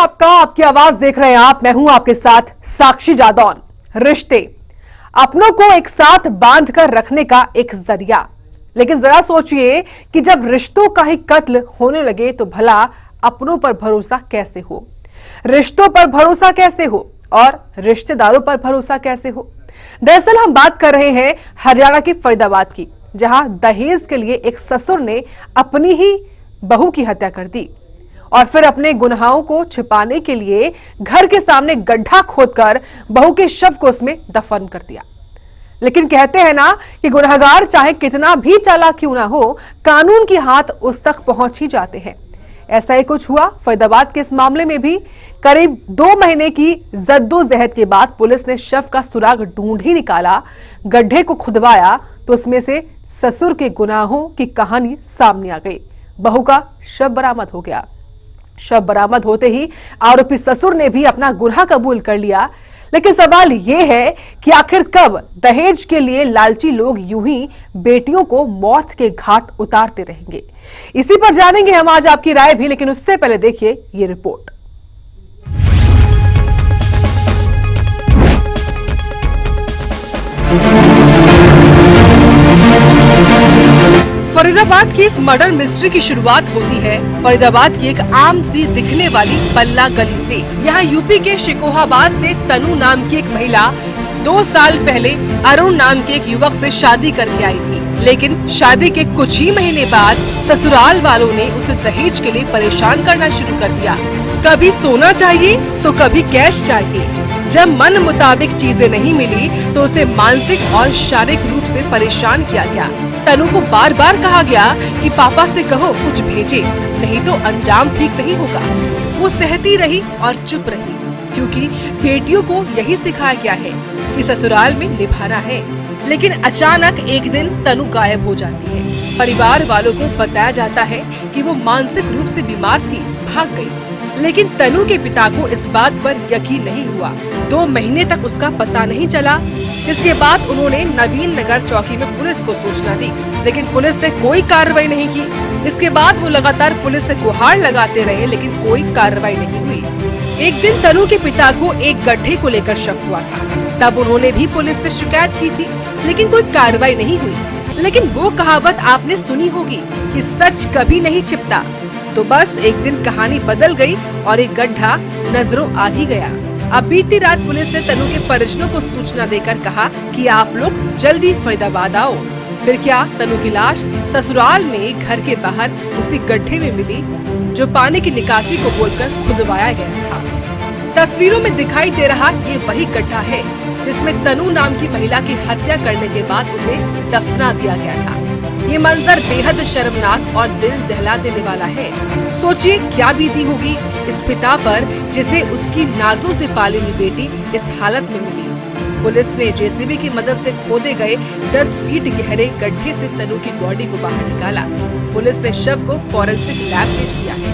आपका, आपकी आवाज देख रहे हैं आप। मैं हूं आपके साथ साक्षी जादौन। रिश्ते अपनों को एक साथ बांध कर रखने का एक जरिया, लेकिन जरा सोचिए कि जब रिश्तों का ही कत्ल होने लगे तो भला अपनों पर भरोसा कैसे हो, रिश्तों पर भरोसा कैसे हो और रिश्तेदारों पर भरोसा कैसे हो। दरअसल हम बात कर रहे हैं हरियाणा के फरीदाबाद की, जहां दहेज के लिए एक ससुर ने अपनी ही बहू की हत्या कर दी और फिर अपने गुनाहों को छिपाने के लिए घर के सामने गड्ढा खोदकर बहू के शव को उसमें दफन कर दिया। लेकिन कहते हैं ना कि गुनहगार चाहे कितना भी चालाक क्यों ना हो, कानून के हाथ उस तक पहुंच ही जाते हैं। ऐसा ही कुछ हुआ फरीदाबाद के इस मामले में भी। करीब 2 महीने की जद्दोजहद के बाद पुलिस ने शव का सुराग ढूंढ ही निकाला, गड्ढे को खुदवाया तो उसमें से ससुर के गुनाहों की कहानी सामने आ गई। बहू का शव बरामद हो गया। शव बरामद होते ही आरोपी ससुर ने भी अपना गुनाह कबूल कर लिया। लेकिन सवाल यह है कि आखिर कब दहेज के लिए लालची लोग यूं ही बेटियों को मौत के घाट उतारते रहेंगे, इसी पर जानेंगे हम आज आपकी राय भी। लेकिन उससे पहले देखिए ये रिपोर्ट। फरीदाबाद की इस मर्डर मिस्ट्री की शुरुआत होती है फरीदाबाद की एक आम सी दिखने वाली पल्ला गली से। यहाँ यूपी के शिकोहाबाद से तनु नाम की एक महिला 2 साल पहले अरुण नाम के एक युवक से शादी करके आई थी, लेकिन शादी के कुछ ही महीने बाद ससुराल वालों ने उसे दहेज के लिए परेशान करना शुरू कर दिया। कभी सोना चाहिए तो कभी कैश चाहिए। जब मन मुताबिक चीजें नहीं मिली तो उसे मानसिक और शारीरिक रूप से परेशान किया गया। तनु को बार बार कहा गया कि पापा से कहो कुछ भेजे, नहीं तो अंजाम ठीक नहीं होगा। वो सहती रही और चुप रही, क्योंकि बेटियों को यही सिखाया गया है कि ससुराल में निभाना है। लेकिन अचानक एक दिन तनु गायब हो जाती है। परिवार वालों को बताया जाता है कि वो मानसिक रूप से बीमार थी, भाग गई। लेकिन तनु के पिता को इस बात पर यकीन नहीं हुआ। 2 महीने तक उसका पता नहीं चला। इसके बाद उन्होंने नवीन नगर चौकी में पुलिस को सूचना दी, लेकिन पुलिस ने कोई कार्रवाई नहीं की। इसके बाद वो लगातार पुलिस से गुहार लगाते रहे, लेकिन कोई कार्रवाई नहीं हुई। एक दिन तनु के पिता को एक गड्ढे को लेकर शक हुआ था। तब उन्होंने भी पुलिस से शिकायत की थी, लेकिन कोई कार्रवाई नहीं हुई। लेकिन वो कहावत आपने सुनी होगी कि सच कभी नहीं छिपता। तो बस एक दिन कहानी बदल गई और एक गड्ढा नजरों आ ही गया। अब बीती रात पुलिस ने तनु के परिजनों को सूचना देकर कहा कि आप लोग जल्दी फरीदाबाद आओ। फिर क्या, तनु की लाश ससुराल में घर के बाहर उसी गड्ढे में मिली, जो पानी की निकासी को बोलकर खुदवाया गया था। तस्वीरों में दिखाई दे रहा ये वही गड्ढा है जिसमें तनु नाम की महिला की हत्या करने के बाद उसे दफना दिया गया था। ये मंजर बेहद शर्मनाक और दिल दहला देने वाला है। सोचिए क्या बीती होगी इस पिता पर, जिसे उसकी नाजों से पाली हुई बेटी इस हालत में मिली। पुलिस ने जेसीबी की मदद से खोदे गए 10 फीट गहरे गड्ढे से तनु की बॉडी को बाहर निकाला। पुलिस ने शव को फॉरेंसिक लैब भेज दिया है।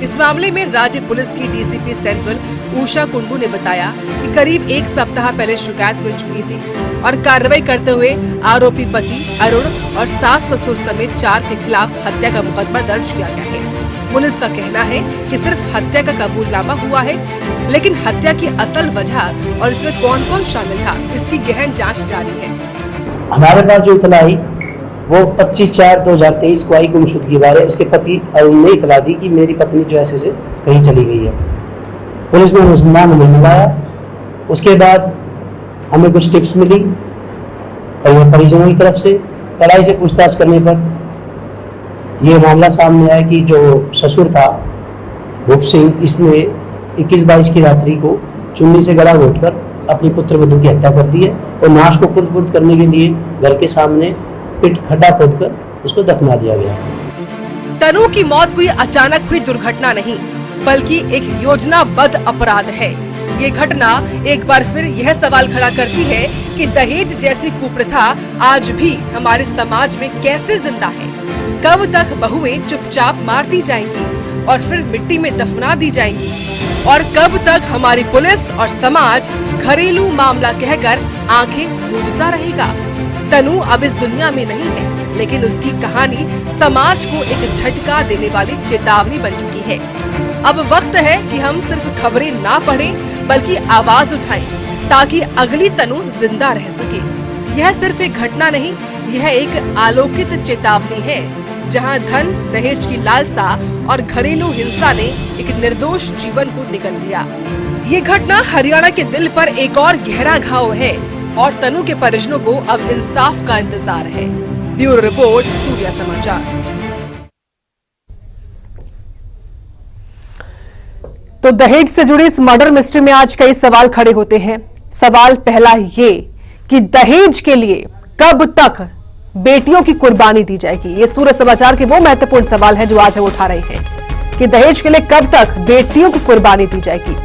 इस मामले में राज्य पुलिस की डीसीपी सेंट्रल उषा कुंडू ने बताया कि करीब 1 सप्ताह पहले शिकायत मिल चुकी थी और कार्रवाई करते हुए आरोपी पति अरुण और सास ससुर समेत 4 के खिलाफ हत्या का मुकदमा दर्ज किया गया है। पुलिस का कहना है कि सिर्फ हत्या का कबूलनामा हुआ है, लेकिन हत्या की असल वजह और इसमें कौन कौन शामिल था, इसकी गहन जाँच जारी है। हमारे पास जो इतला आई वो 25/4/2023 को आई गुमशुदगी बारे उसके पति अरुण ने इतला दी कि मेरी पत्नी जो ऐसे से कहीं चली गई है। पुलिस ने अनुसंधान नहीं मिलाया। उसके बाद हमें कुछ टिप्स मिली और परिजनों की तरफ से कड़ाई से पूछताछ करने पर यह मामला सामने आया कि जो ससुर था भूप सिंह, इसने 21-22 की रात्रि को चुन्नी से गला घोटकर अपनी पुत्र वधू की हत्या कर दी है और नाश को खुद करने के लिए घर के सामने पिट खड्डा खोदकर उसको दफना दिया गया। तनु की मौत कोई अचानक हुई दुर्घटना नहीं, बल्कि एक योजनाबद्ध अपराध है। ये घटना एक बार फिर यह सवाल खड़ा करती है कि दहेज जैसी कुप्रथा आज भी हमारे समाज में कैसे जिंदा है। कब तक बहुएं चुपचाप मारती जाएंगी और फिर मिट्टी में दफना दी जाएंगी, और कब तक हमारी पुलिस और समाज घरेलू मामला कहकर आंखें मूंदता रहेगा। तनु अब इस दुनिया में नहीं है, लेकिन उसकी कहानी समाज को एक झटका देने वाली चेतावनी बन चुकी है। अब वक्त है कि हम सिर्फ खबरें ना पढ़ें बल्कि आवाज उठाएं ताकि अगली तनु जिंदा रह सके। यह सिर्फ एक घटना नहीं, यह एक आलोकित चेतावनी है जहां धन, दहेज की लालसा और घरेलू हिंसा ने एक निर्दोष जीवन को निगल लिया। ये घटना हरियाणा के दिल पर एक और गहरा घाव है और तनु के परिजनों को अब इंसाफ का इंतजार है। ब्यूरो रिपोर्ट, सूर्या समाचार। तो दहेज से जुड़ी इस मर्डर मिस्ट्री में आज कई सवाल खड़े होते हैं। सवाल पहला ये कि दहेज के लिए कब तक बेटियों की कुर्बानी दी जाएगी। ये सूर्य समाचार के वो महत्वपूर्ण सवाल है जो आज हम उठा रहे हैं कि दहेज के लिए कब तक बेटियों की कुर्बानी दी जाएगी।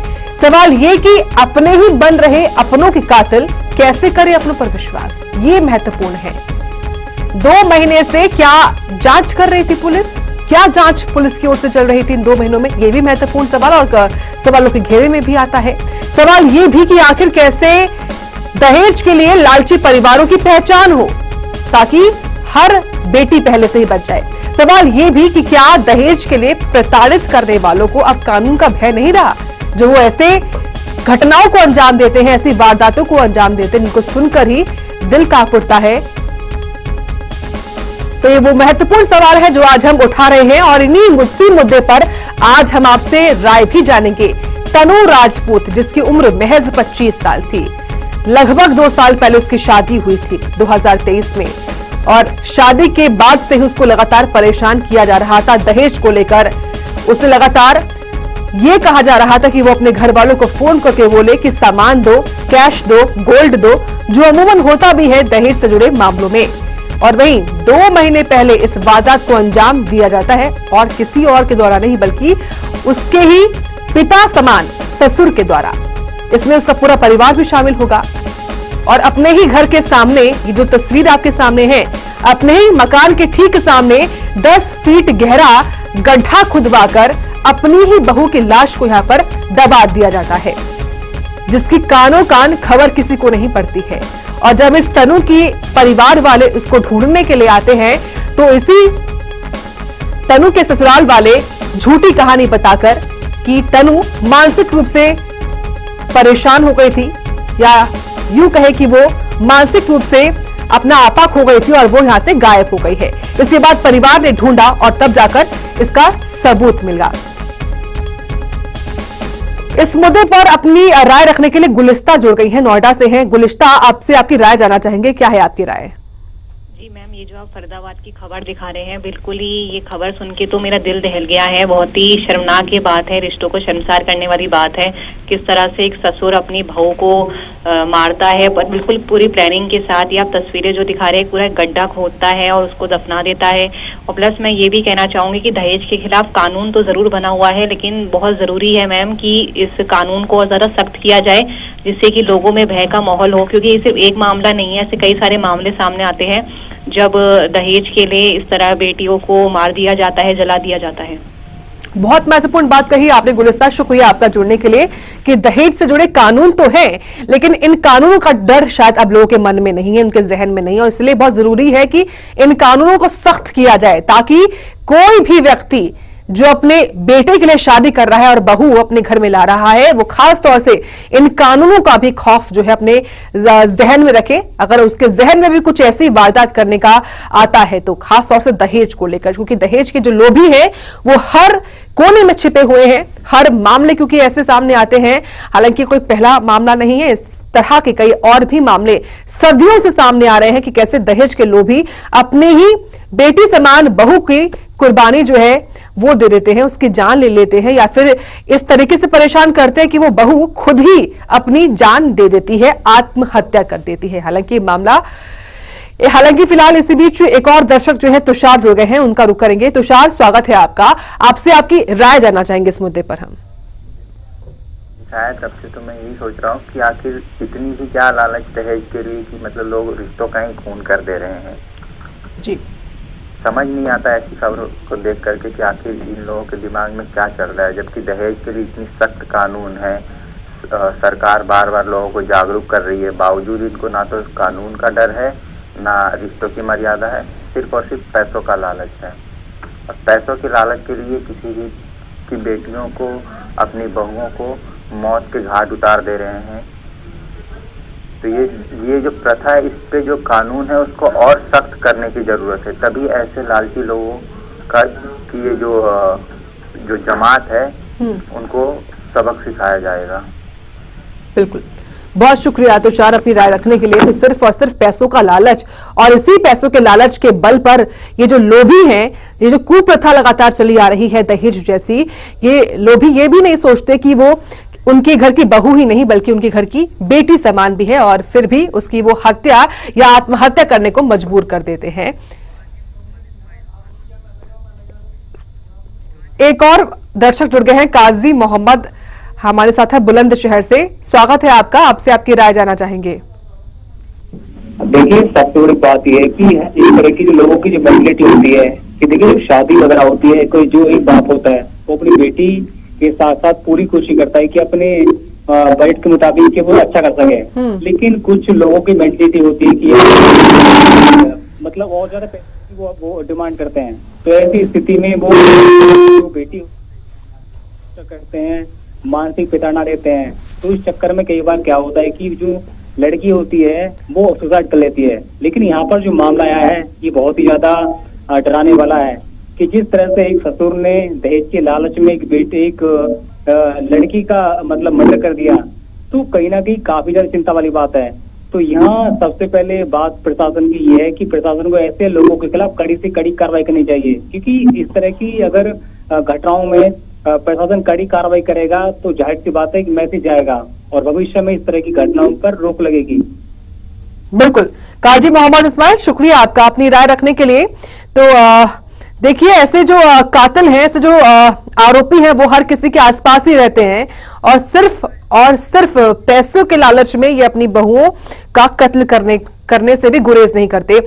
सवाल ये कि अपने ही बन रहे अपनों के कातिल कैसे करें अपनों पर विश्वास, ये महत्वपूर्ण है। 2 महीने से क्या जांच कर रही थी पुलिस, क्या जांच पुलिस की ओर से चल रही थी इन 2 महीनों में, ये भी महत्वपूर्ण सवाल और सवालों के घेरे में भी आता है। सवाल ये भी कि आखिर कैसे दहेज के लिए लालची परिवारों की पहचान हो ताकि हर बेटी पहले से ही बच जाए। सवाल ये भी कि क्या दहेज के लिए प्रताड़ित करने वालों को अब कानून का भय नहीं रहा, जो वो ऐसे घटनाओं को अंजाम देते हैं, ऐसी वारदातों को अंजाम देते हैं जिनको सुनकर ही दिल कांप उठता है। तो ये वो महत्वपूर्ण सवाल है जो आज हम उठा रहे हैं और इसी मुद्दे पर आज हम आपसे राय भी जानेंगे। तनु राजपूत, जिसकी उम्र महज 25 साल थी, लगभग 2 साल पहले उसकी शादी हुई थी 2023 में और शादी के बाद से ही उसको लगातार परेशान किया जा रहा था दहेज को लेकर। उसे लगातार ये कहा जा रहा था कि वो अपने घर वालों को फोन करके बोले कि सामान दो, कैश दो, गोल्ड दो, जो अमूमन होता भी है दहेज से जुड़े मामलों में। और वहीं 2 महीने पहले इस वारदात को अंजाम दिया जाता है और किसी और के द्वारा नहीं बल्कि उसके ही पिता समान ससुर के द्वारा। इसमें उसका पूरा परिवार भी शामिल होगा और अपने ही घर के सामने, ये जो तस्वीर आपके सामने है, अपने ही मकान के ठीक सामने 10 फीट गहरा गड्ढा खुदवाकर अपनी ही बहू की लाश को यहाँ पर दबा दिया जाता है, जिसकी कानों कान खबर किसी को नहीं पड़ती है। और जब इस तनु की परिवार वाले उसको ढूंढने के लिए आते हैं तो इसी तनु के ससुराल वाले झूठी कहानी बताकर कि तनु मानसिक रूप से परेशान हो गई थी या यूं कहे कि वो मानसिक रूप से अपना आपा खो गई थी और वो यहां से गायब हो गई है। इसके बाद परिवार ने ढूंढा और तब जाकर इसका सबूत मिला। इस मुद्दे पर अपनी राय रखने के लिए गुलिस्ता जुड़ गई हैं, नोएडा से हैं। गुलिस्ता, आपसे आपकी राय जानना चाहेंगे, क्या है आपकी राय? जी मैम, ये जो आप फरीदाबाद की खबर दिखा रहे हैं, बिल्कुल ही ये खबर सुन के तो मेरा दिल दहल गया है। बहुत ही शर्मनाक ये बात है, रिश्तों को शर्मसार करने वाली बात है। किस तरह से एक ससुर अपनी बहू को मारता है, पर बिल्कुल पूरी प्लानिंग के साथ। ये आप तस्वीरें जो दिखा रहे हैं, पूरा गड्ढा खोदता है और उसको दफना देता है। और प्लस मैं ये भी कहना चाहूंगी कि दहेज के खिलाफ कानून तो जरूर बना हुआ है, लेकिन बहुत जरूरी है मैम कि इस कानून को ज्यादा सख्त किया जाए, जिससे कि लोगों में भय का माहौल हो। क्योंकि ये सिर्फ एक मामला नहीं है, ऐसे कई सारे मामले सामने आते हैं जब दहेज के लिए इस तरह बेटियों को मार दिया जाता है, जला दिया जाता है। बहुत महत्वपूर्ण बात कही आपने गुलिस्ता, शुक्रिया आपका जुड़ने के लिए। कि दहेज से जुड़े कानून तो हैं, लेकिन इन कानूनों का डर शायद अब लोगों के मन में नहीं है, उनके जहन में नहीं है, और इसलिए बहुत जरूरी है कि इन कानूनों को सख्त किया जाए ताकि कोई भी व्यक्ति जो अपने बेटे के लिए शादी कर रहा है और बहू अपने घर में ला रहा है, वो खास तौर से इन कानूनों का भी खौफ जो है अपने जहन में रखे। अगर उसके जहन में भी कुछ ऐसी वारदात करने का आता है तो खास तौर से दहेज को लेकर, क्योंकि दहेज के जो लोभी हैं वो हर कोने में छिपे हुए हैं। हर मामले क्योंकि ऐसे सामने आते हैं, हालांकि कोई पहला मामला नहीं है, इस तरह के कई और भी मामले सदियों से सामने आ रहे हैं कि कैसे दहेज के लोभी अपने ही बेटी समान बहू की कुर्बानी जो है वो दे देते हैं, उसकी जान ले लेते हैं, या फिर इस तरीके से परेशान करते हैं कि वो बहू खुद ही अपनी जान दे देती है, आत्महत्या कर देती है। हालांकि फिलहाल इसी बीच एक और दर्शक जो है तुषार जुड़ गए हैं, उनका रुख करेंगे। तुषार, स्वागत है आपका। आपसे आपकी राय जानना चाहेंगे इस मुद्दे पर हम। शायद तब से तो मैं यही सोच रहा हूँ कि आखिर इतनी भी क्या लालच दहेज के लिए कि मतलब लोग रिश्तों का ही खून कर दे रहे हैं। जी, समझ नहीं आता ऐसी खबरों को देख करके कि आखिर इन लोगों के दिमाग में क्या चल रहा है, जबकि दहेज के लिए इतनी सख्त कानून है। सरकार बार बार लोगों को जागरूक कर रही है, बावजूद इनको ना तो कानून का डर है ना रिश्तों की मर्यादा है, सिर्फ और सिर्फ पैसों का लालच है। और पैसों के लालच के लिए किसी भी की बेटियों को, अपनी बहुओं को मौत के घाट उतार दे रहे हैं। तो ये जो प्रथा है, इस पे जो कानून है उसको और सख्त करने की जरूरत है। तभी ऐसे लालची लोगों का की ये जो जमात है उनको सबक सिखाया जाएगा। बिल्कुल, बहुत शुक्रिया तुषार अपनी राय रखने के लिए। तो सिर्फ और सिर्फ पैसों का लालच, और इसी पैसों के लालच के बल पर ये जो लोभी हैं, ये जो कुप्रथा लगातार चली आ रही है दहेज जैसी, ये लोभी ये भी नहीं सोचते कि वो उनके घर की बहू ही नहीं बल्कि उनके घर की बेटी समान भी है, और फिर भी उसकी वो हत्या या आत्महत्या करने को मजबूर कर देते हैं। एक और दर्शक जुड़ गए हैं, काजी मोहम्मद हमारे साथ है बुलंदशहर से। स्वागत है आपका, आपसे आपकी राय जानना चाहेंगे। देखिए, सबसे बड़ी बात यह है कि इस तरह की जो लोगों की जो मेंटलिटी होती है कि देखिए जब शादी वगैरह होती है, कोई जो एक बाप होता है वो अपनी बेटी के साथ साथ पूरी कोशिश करता है कि अपने बजट के मुताबिक कि वो अच्छा कर सके। लेकिन कुछ लोगों की मेंटलिटी होती है कि मतलब और ज्यादा पैसे वो डिमांड करते हैं। तो ऐसी स्थिति में वो जो बेटी करते हैं, मानसिक प्रताड़ना देते हैं। तो इस चक्कर में कई बार क्या होता है कि जो लड़की होती है वो सुसाइड कर लेती है। लेकिन यहाँ पर जो मामला आया है ये बहुत ही ज्यादा डराने वाला है कि जिस तरह से एक ससुर ने दहेज के लालच में एक लड़की का मतलब मर्डर कर दिया, तो कहीं ना कहीं काफी ज्यादा चिंता वाली बात है। तो यहाँ सबसे पहले बात प्रशासन की ये है कि प्रशासन को ऐसे लोगों के खिलाफ कड़ी से कड़ी कार्रवाई करनी चाहिए, क्योंकि इस तरह की अगर घटनाओं में प्रशासन कड़ी कार्रवाई करेगा तो जाहिर सी बात है कि मैसेज जाएगा और भविष्य में इस तरह की घटनाओं पर रोक लगेगी। बिल्कुल, काजी मोहम्मद इस्माइल, शुक्रिया आपका अपनी राय रखने के लिए। तो देखिए, ऐसे जो कातिल हैं, ऐसे जो आरोपी हैं, वो हर किसी के आसपास ही रहते हैं और सिर्फ पैसों के लालच में ये अपनी बहुओं का कत्ल करने से भी गुरेज नहीं करते।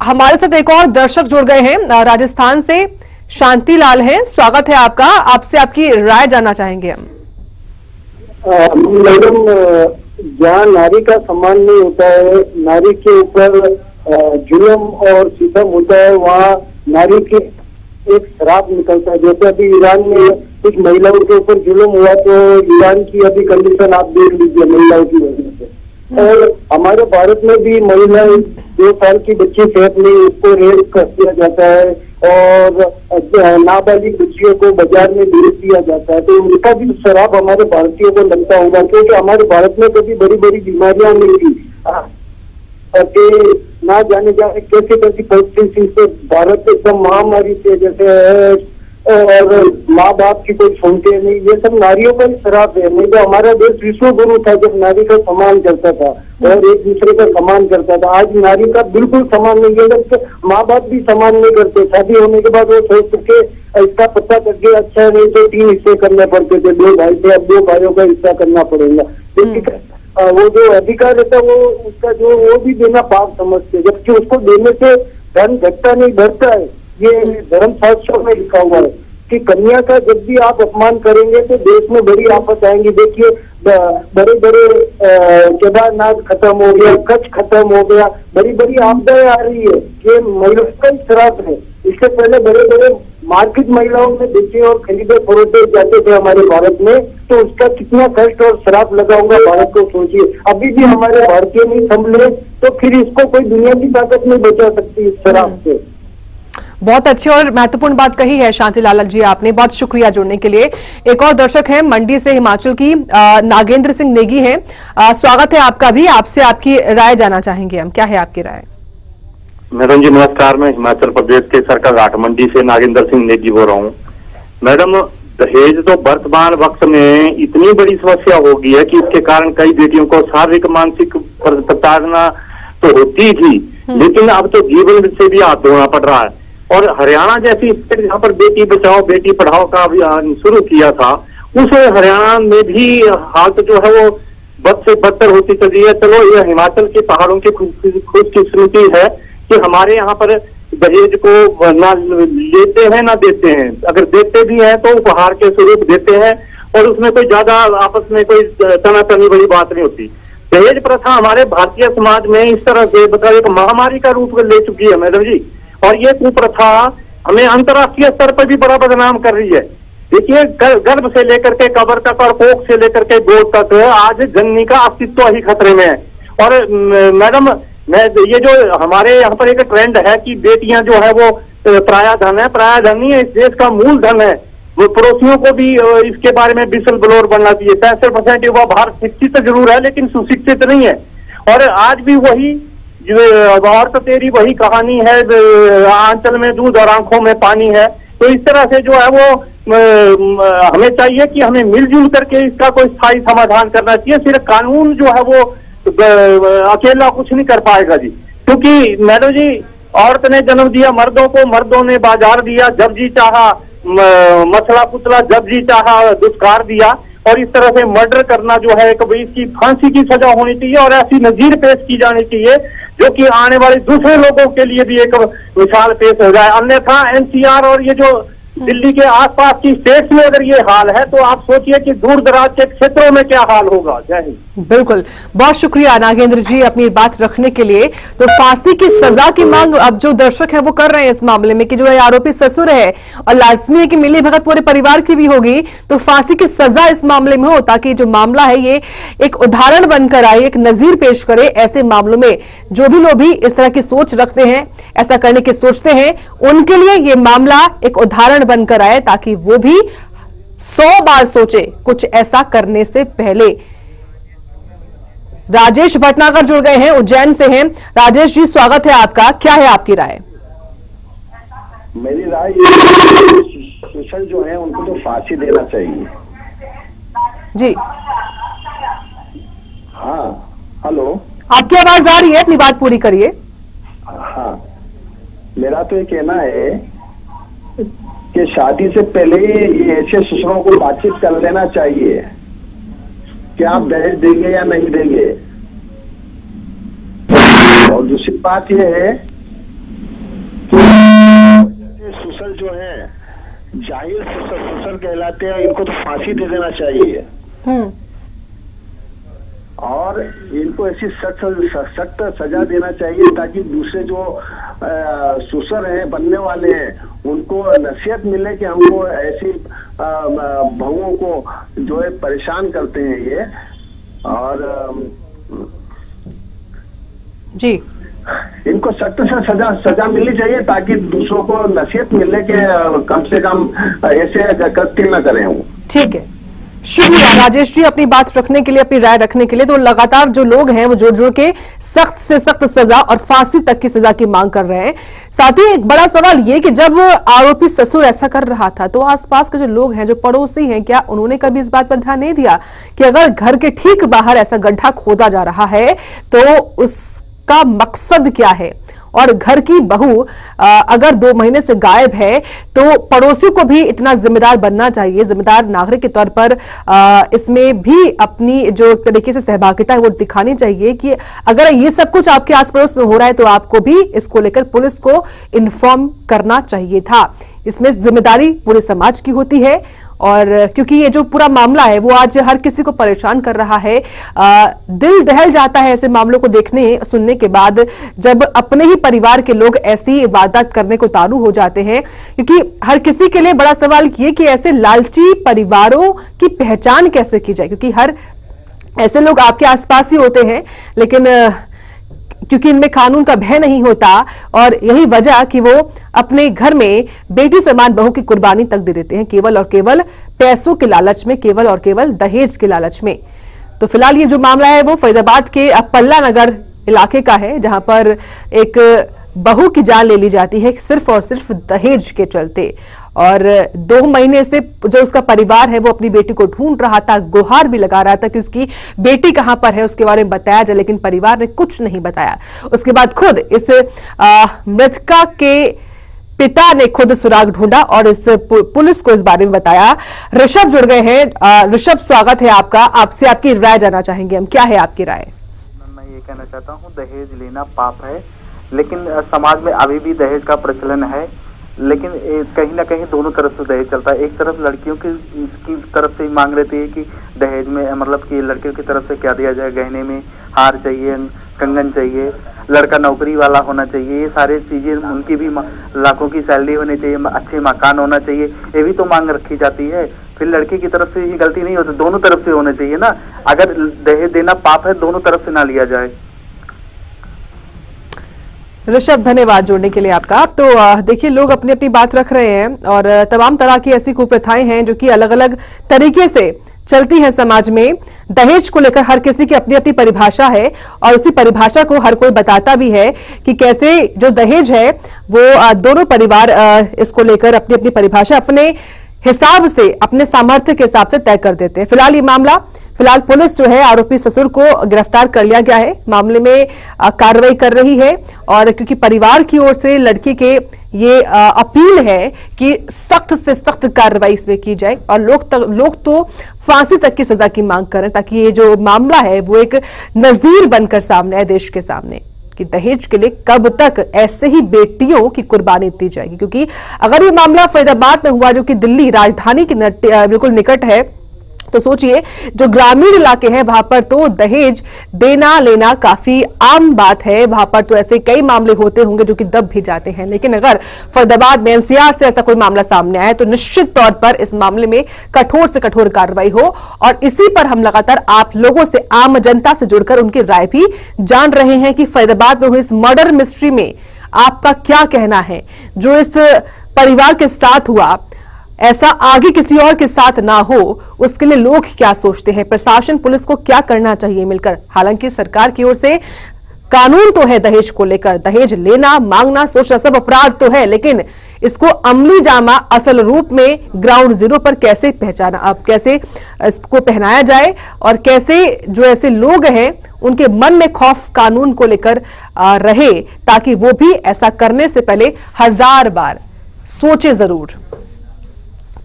हमारे साथ एक और दर्शक जुड़ गए हैं, राजस्थान से शांति लाल हैं, स्वागत है आपका, आपसे आपकी राय जानना चाहेंगे हम। मैडम, जहाँ नारी का सम्मान नहीं होता है, नारी के ऊपर जुल्म और सितम होता है, वहाँ नारी के एक श्राप निकलता है। जैसे अभी ईरान में कुछ महिलाओं के ऊपर जुल्म हुआ, तो ईरान की अभी कंडीशन आप देख लीजिए महिलाओं की वजह से। और हमारे भारत में भी महिलाएं 2 साल की बच्ची सेहत नहीं, उसको रेप कर दिया जाता है और नाबालिग बच्चियों को बाजार में बेच दिया जाता है। तो उनका भी श्राप हमारे भारतीयों को लगता होगा, क्योंकि हमारे भारत में कभी बड़ी बड़ी बीमारियां नहीं थी। ना जाने जाने कैसे कैसी परिस्थिति से भारत एकदम महामारी से जैसे और माँ बाप की कोई सुनते नहीं, ये सब नारियों का ही श्राप है। नहीं तो हमारा देश विश्व गुरु था जब नारी का सम्मान करता था और एक दूसरे का सम्मान करता था। आज नारी का बिल्कुल सम्मान नहीं है, माँ बाप भी सम्मान नहीं करते। शादी होने के बाद वो सोच के इसका पता करके अच्छा नहीं तो 3 हिस्से करने पड़ते थे, 2 भाई थे, अब 2 भाइयों का हिस्सा करना पड़ेगा। वो जो अधिकार रहता है वो उसका जो वो भी देना पाप समझते, जबकि उसको देने से धन घटता नहीं बढ़ता है। ये धर्म शास्त्रों में लिखा हुआ है कि कन्या का जब भी आप अपमान करेंगे तो देश में बड़ी आफत आएंगी। देखिए, बड़े बड़े केदारनाथ खत्म हो गया, कच्छ खत्म हो गया, बड़ी बड़ी आपदाएं आ रही है। ये महिलाओं का श्राप है। इससे पहले बड़े बड़े मार्केट महिलाओं में बेचे और खरीदे फरोखे जाते थे हमारे भारत में, तो उसका कितना कष्ट और श्राप लगा होगा भारत को सोचिए। अभी भी हमारे भारतीय नहीं संभले तो फिर इसको कोई दुनिया की ताकत नहीं बचा सकती इस श्राप से। बहुत अच्छी और महत्वपूर्ण बात कही है शांति लाल जी आपने, बहुत शुक्रिया जुड़ने के लिए। एक और दर्शक है मंडी से हिमाचल की, नागेंद्र सिंह नेगी हैं, स्वागत है आपका भी, आपसे आपकी राय जानना चाहेंगे हम, क्या है आपकी राय? मैडम जी नमस्कार, मैं हिमाचल प्रदेश के सरकाघाट मंडी से नागेंद्र सिंह नेगी बोल रहा हूँ। मैडम, दहेज तो वर्तमान वक्त में इतनी बड़ी समस्या हो गई है कि इसके कारण कई बेटियों को शारीरिक मानसिक प्रताड़ना तो होती थी, लेकिन अब तो जीवन से भी हाथ धोना पड़ रहा है। और हरियाणा जैसी स्टेट जहाँ पर बेटी बचाओ बेटी पढ़ाओ का अभियान शुरू किया था, उस हरियाणा में भी हालत जो है वो बद से बदतर होती चली है। चलो, ये हिमाचल के पहाड़ों की खुशकिस्मती है कि हमारे यहाँ पर दहेज को ना लेते हैं ना देते हैं, अगर देते भी हैं तो उपहार के स्वरूप देते हैं और उसमें कोई ज्यादा आपस में कोई तनातनी बड़ी बात नहीं होती। दहेज प्रथा हमारे भारतीय समाज में इस तरह से मतलब एक महामारी का रूप ले चुकी है मैडम जी, और ये कुप्रथा हमें अंतर्राष्ट्रीय स्तर पर भी बड़ा बदनाम कर रही है। देखिए गर्भ से लेकर के कब्र तक और कोख से लेकर के गोद तक आज जननी का अस्तित्व ही खतरे में है। और मैडम मैं ये जो हमारे यहाँ पर एक ट्रेंड है कि बेटियां जो है वो पराया धन है, पराया धन नहीं है, इस देश का मूल धन है। वो पड़ोसियों को भी इसके बारे में विसल ब्लोर बनना चाहिए। 65% युवा भारत शिक्षित जरूर है लेकिन सुशिक्षित नहीं है। और आज भी वही औरत तेरी वही कहानी है, आंचल में दूध और आंखों में पानी है। तो इस तरह से जो है वो हमें चाहिए कि हमें मिलजुल करके इसका कोई स्थायी समाधान करना चाहिए। सिर्फ कानून जो है वो अकेला कुछ नहीं कर पाएगा जी, क्योंकि मैडम जी औरत ने जन्म दिया मर्दों को, मर्दों ने बाजार दिया, जब जी चाहा मसला पुतला, जब जी चाहा दुष्कार दिया। और इस तरह से मर्डर करना जो है कभी इसकी फांसी की सजा होनी चाहिए और ऐसी नजीर पेश की जानी चाहिए जो कि आने वाले दूसरे लोगों के लिए भी एक मिसाल पेश हो जाए। अन्यथा एनसीआर और ये जो दिल्ली के आसपास की स्टेट्स में अगर ये हाल है तो आप सोचिए कि दूर दराज के क्षेत्रों में क्या हाल होगा। जय हिंद। बिल्कुल, बहुत शुक्रिया नागेंद्र जी अपनी बात रखने के लिए। तो फांसी की सजा की मांग अब जो दर्शक है वो कर रहे हैं इस मामले में कि जो आरोपी ससुर है और लाजमी है कि मिली भगत पूरे परिवार की भी होगी, तो फांसी की सजा इस मामले में हो ताकि जो मामला है ये एक उदाहरण बनकर आए, एक नजीर पेश करे। ऐसे मामलों में जो भी लोग भी इस तरह की सोच रखते हैं, ऐसा करने की सोचते हैं, उनके लिए ये मामला एक उदाहरण बनकर आए ताकि वो भी 100 बार सोचे कुछ ऐसा करने से पहले। राजेश भटनागर जुड़ गए हैं, उज्जैन से हैं। राजेश जी स्वागत है आपका, क्या है आपकी राय? मेरी राय सुशल जो है उनको तो फांसी देना चाहिए जी। हाँ हेलो, आपकी आवाज आ रही है, अपनी बात पूरी करिए। हाँ मेरा तो ये कहना है कि शादी से पहले ये ऐसे ससुरों को बातचीत कर लेना चाहिए कि आप दहेज देंगे या नहीं देंगे। और दूसरी बात यह है कि ससुर जो है जाहिर ससुर कहलाते हैं, इनको तो फांसी दे देना चाहिए और इनको ऐसी सख्त सजा देना चाहिए ताकि दूसरे जो ससुर हैं बनने वाले हैं उनको नसीहत मिले कि हमको ऐसी बहुओं को जो है परेशान करते हैं ये। और जी इनको सख्त से सजा मिलनी चाहिए ताकि दूसरों को नसीहत मिले कि कम से कम ऐसे कृत्य न करें वो। ठीक है, शुक्रिया राजेश जी अपनी बात रखने के लिए, अपनी राय रखने के लिए। तो लगातार जो लोग हैं वो जोड़ जोड़ के सख्त से सख्त सजा और फांसी तक की सजा की मांग कर रहे हैं। साथ ही एक बड़ा सवाल ये कि जब आरोपी ससुर ऐसा कर रहा था तो आसपास के जो लोग हैं, जो पड़ोसी हैं, क्या उन्होंने कभी इस बात पर ध्यान नहीं दिया कि अगर घर के ठीक बाहर ऐसा गड्ढा खोदा जा रहा है तो उसका मकसद क्या है? और घर की बहू अगर 2 महीने से गायब है तो पड़ोसी को भी इतना जिम्मेदार बनना चाहिए, जिम्मेदार नागरिक के तौर पर इसमें भी अपनी जो तरीके से सहभागिता है वो दिखानी चाहिए कि अगर ये सब कुछ आपके आस पड़ोस में हो रहा है तो आपको भी इसको लेकर पुलिस को इन्फॉर्म करना चाहिए था। इसमें जिम्मेदारी पूरे समाज की होती है और क्योंकि ये जो पूरा मामला है वो आज हर किसी को परेशान कर रहा है। दिल दहल जाता है ऐसे मामलों को देखने सुनने के बाद, जब अपने ही परिवार के लोग ऐसी वारदात करने को उतारू हो जाते हैं। क्योंकि हर किसी के लिए बड़ा सवाल ये कि ऐसे लालची परिवारों की पहचान कैसे की जाए, क्योंकि हर ऐसे लोग आपके आसपास ही होते हैं लेकिन क्योंकि इनमें कानून का भय नहीं होता और यही वजह कि वो अपने घर में बेटी समान बहू की कुर्बानी तक दे देते हैं केवल और केवल पैसों के लालच में, केवल और केवल दहेज के लालच में। तो फिलहाल ये जो मामला है वो फरीदाबाद के पल्ला नगर इलाके का है, जहां पर एक बहू की जान ले ली जाती है सिर्फ और सिर्फ दहेज के चलते। और 2 महीने से जो उसका परिवार है वो अपनी बेटी को ढूंढ रहा था, गुहार भी लगा रहा था कि उसकी बेटी कहां पर है, उसके बारे में बताया जाए, लेकिन परिवार ने कुछ नहीं बताया। उसके बाद खुद इस मृतका के पिता ने खुद सुराग ढूंढा और इस पुलिस को इस बारे में बताया। ऋषभ जुड़ गए हैं। ऋषभ स्वागत है आपका, आपसे आपकी राय जानना चाहेंगे हम, क्या है आपकी राय? मैं ये कहना चाहता हूँ दहेज लेना पाप है, लेकिन समाज में अभी भी दहेज का प्रचलन है। लेकिन कहीं ना कहीं दोनों तरफ से दहेज चलता है। एक तरफ लड़कियों की तरफ से मांग रहती है कि दहेज में मतलब कि लड़कियों की तरफ से क्या दिया जाए, गहने में हार चाहिए, कंगन चाहिए। लड़का नौकरी वाला होना चाहिए, ये सारी चीजें, उनकी भी लाखों की सैलरी होनी चाहिए, अच्छे मकान होना चाहिए, ये भी तो मांग रखी जाती है। फिर लड़के की तरफ से ही गलती नहीं होती, दोनों तरफ से होना चाहिए ना। अगर दहेज देना पाप है, दोनों तरफ से ना लिया जाए। ऋषभ, धन्यवाद जोड़ने के लिए आपका। तो देखिए, लोग अपनी अपनी बात रख रहे हैं और तमाम तरह की ऐसी कुप्रथाएं हैं जो कि अलग अलग तरीके से चलती है समाज में। दहेज को लेकर हर किसी की अपनी अपनी परिभाषा है और उसी परिभाषा को हर कोई बताता भी है कि कैसे जो दहेज है वो दोनों परिवार इसको लेकर अपनी अपनी परिभाषा अपने हिसाब से, अपने सामर्थ्य के हिसाब से तय कर देते हैं। फिलहाल ये मामला, फिलहाल पुलिस जो है आरोपी ससुर को गिरफ्तार कर लिया गया है, मामले में कार्रवाई कर रही है। और क्योंकि परिवार की ओर से लड़की के ये अपील है कि सख्त से सख्त कार्रवाई इसमें की जाए और लोग तो फांसी तक की सजा की मांग करें, ताकि ये जो मामला है वो एक नजीर बनकर सामने आए देश के सामने कि दहेज के लिए कब तक ऐसे ही बेटियों की कुर्बानी दी जाएगी। क्योंकि अगर ये मामला फरीदाबाद में हुआ, जो कि दिल्ली राजधानी के बिल्कुल निकट है, तो सोचिए जो ग्रामीण इलाके हैं वहां पर तो दहेज देना लेना काफी आम बात है। वहां पर तो ऐसे कई मामले होते होंगे जो कि दब भी जाते हैं। लेकिन अगर फरीदाबाद में एनसीआर से ऐसा कोई मामला सामने आए तो निश्चित तौर पर इस मामले में कठोर से कठोर कार्रवाई हो। और इसी पर हम लगातार आप लोगों से, आम जनता से जुड़कर उनकी राय भी जान रहे हैं कि फरीदाबाद में हुई इस मर्डर मिस्ट्री में आपका क्या कहना है। जो इस परिवार के साथ हुआ, ऐसा आगे किसी और के साथ ना हो, उसके लिए लोग क्या सोचते हैं, प्रशासन पुलिस को क्या करना चाहिए मिलकर। हालांकि सरकार की ओर से कानून तो है दहेज को लेकर, दहेज लेना, मांगना, सोचना सब अपराध तो है, लेकिन इसको अमली जामा असल रूप में ग्राउंड जीरो पर कैसे पहचाना, अब कैसे इसको पहनाया जाए और कैसे जो ऐसे लोग हैं उनके मन में खौफ कानून को लेकर रहे, ताकि वो भी ऐसा करने से पहले 1000 बार सोचे जरूर।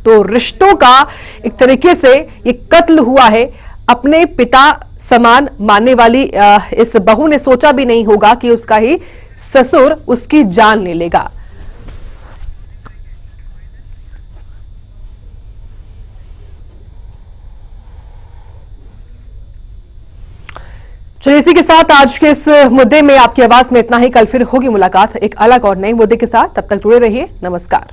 तो रिश्तों का एक तरीके से ये कत्ल हुआ है। अपने पिता समान मानने वाली इस बहू ने सोचा भी नहीं होगा कि उसका ही ससुर उसकी जान ले लेगा। चलिए, इसी के साथ आज के इस मुद्दे में आपकी आवाज में इतना ही। कल फिर होगी मुलाकात एक अलग और नए मुद्दे के साथ। तब तक जुड़े रहिए। नमस्कार।